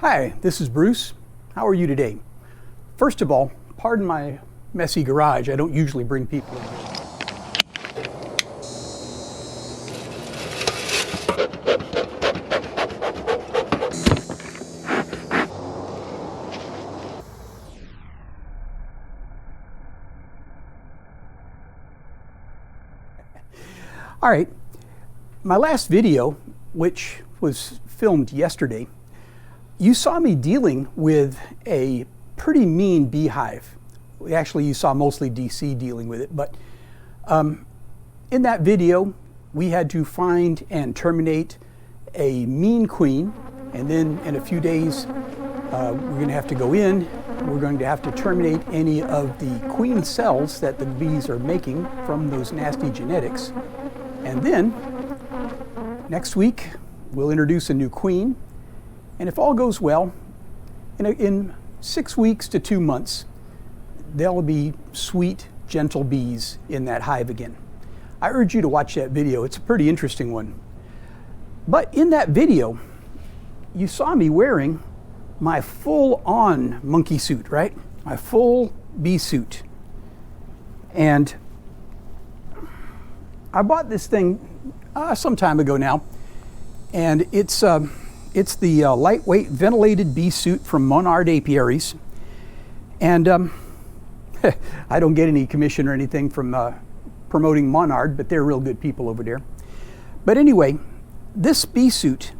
Hi, this is Bruce. How are you today? First of all, pardon my messy garage. I don't usually bring people in here. All right, my last video, which was filmed yesterday, you saw me dealing with a pretty mean beehive. Actually, you saw mostly DC dealing with it, but in that video, we had to find and terminate a mean queen, and then in a few days, we're going to have to go in. We're going to have to terminate any of the queen cells that the bees are making from those nasty genetics. And then, next week, we'll introduce a new queen. And if all goes well, in 6 weeks to 2 months, there'll be sweet, gentle bees in that hive again. I urge you to watch that video. It's a pretty interesting one. But in that video, you saw me wearing my full-on monkey suit, right? My full bee suit. And I bought this thing some time ago now, and it's the lightweight ventilated bee suit from Monarda Apiaries. And I don't get any commission or anything from promoting Monarch, but they're real good people over there. But anyway, this bee suit,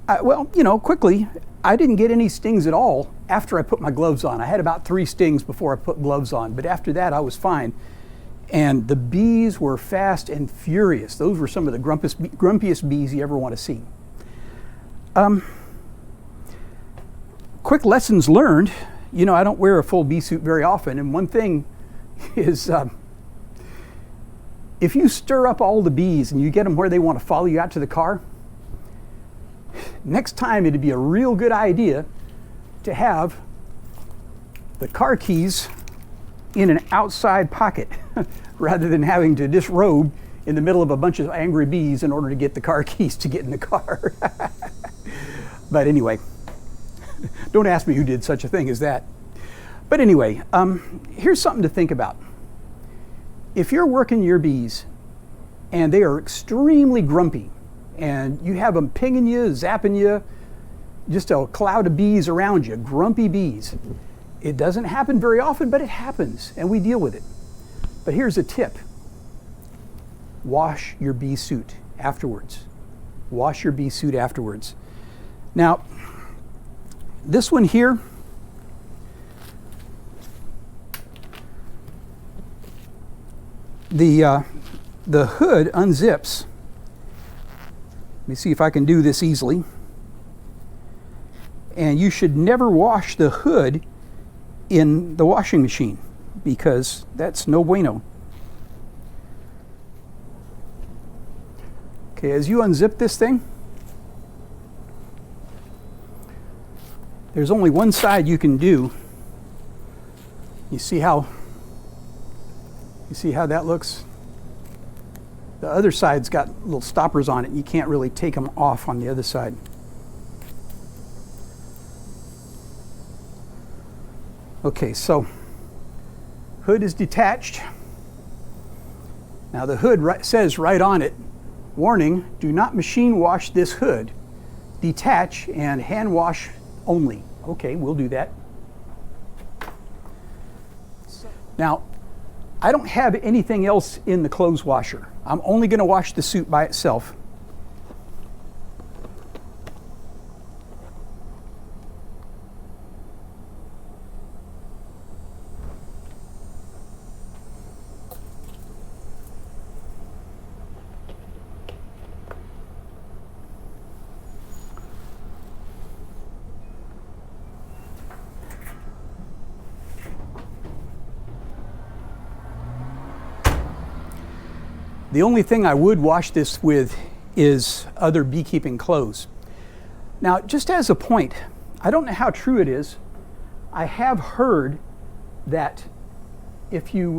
quickly, I didn't get any stings at all after I put my gloves on. I had about 3 stings before I put gloves on, but after that I was fine. And the bees were fast and furious. Those were some of the grumpiest bees you ever want to see. Quick lessons learned. You know, I don't wear a full bee suit very often, and one thing is if you stir up all the bees and you get them where they want to follow you out to the car, next time it'd be a real good idea to have the car keys in an outside pocket rather than having to disrobe in the middle of a bunch of angry bees in order to get the car keys to get in the car. But anyway, don't ask me who did such a thing as that. But anyway, here's something to think about. If you're working your bees and they are extremely grumpy and you have them pinging you, zapping you, just a cloud of bees around you, grumpy bees, it doesn't happen very often, but it happens and we deal with it. But here's a tip. Wash your bee suit afterwards. Wash your bee suit afterwards. Now, this one here, the hood unzips. Let me see if I can do this easily. And you should never wash the hood in the washing machine because that's no bueno. Okay, as you unzip this thing, there's only one side you can do. You see how that looks? The other side's got little stoppers on it. You can't really take them off on the other side. Okay, so hood is detached. Now the hood says right on it, warning, do not machine wash this hood. Detach and hand wash only. Okay, we'll do that. Now, I don't have anything else in the clothes washer. I'm only going to wash the suit by itself. The only thing I would wash this with is other beekeeping clothes. Now, just as a point, I don't know how true it is. I have heard that if you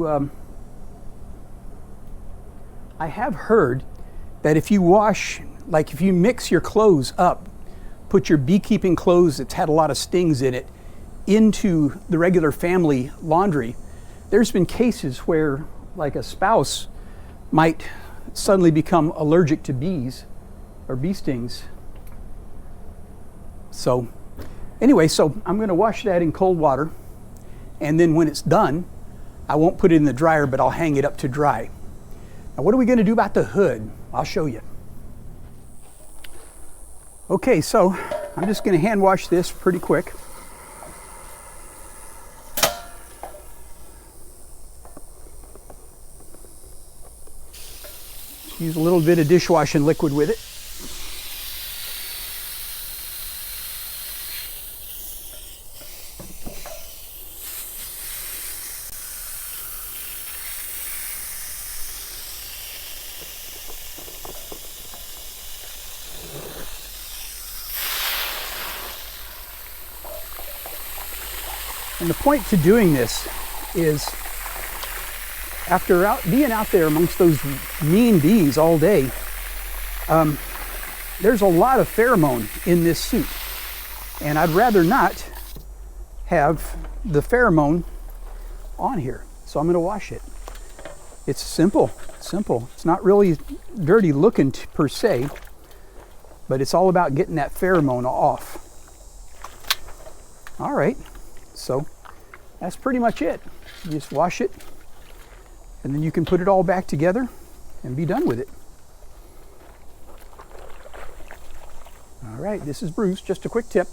wash, like if you mix your clothes up put your beekeeping clothes that's had a lot of stings in it into the regular family laundry, there's been cases where, like, a spouse might suddenly become allergic to bees or bee stings. So anyway, so I'm going to wash that in cold water, and then when it's done, I won't put it in the dryer, but I'll hang it up to dry. Now, what are we going to do about the hood? I'll show you. Okay, so I'm just going to hand wash this pretty quick. Use a little bit of dishwashing liquid with it. And the point to doing this is, after being out there amongst those mean bees all day, there's a lot of pheromone in this suit. And I'd rather not have the pheromone on here. So I'm going to wash it. It's simple. It's not really dirty looking per se, but it's all about getting that pheromone off. All right, so that's pretty much it. You just wash it, and then you can put it all back together and be done with it. All right, this is Bruce, just a quick tip.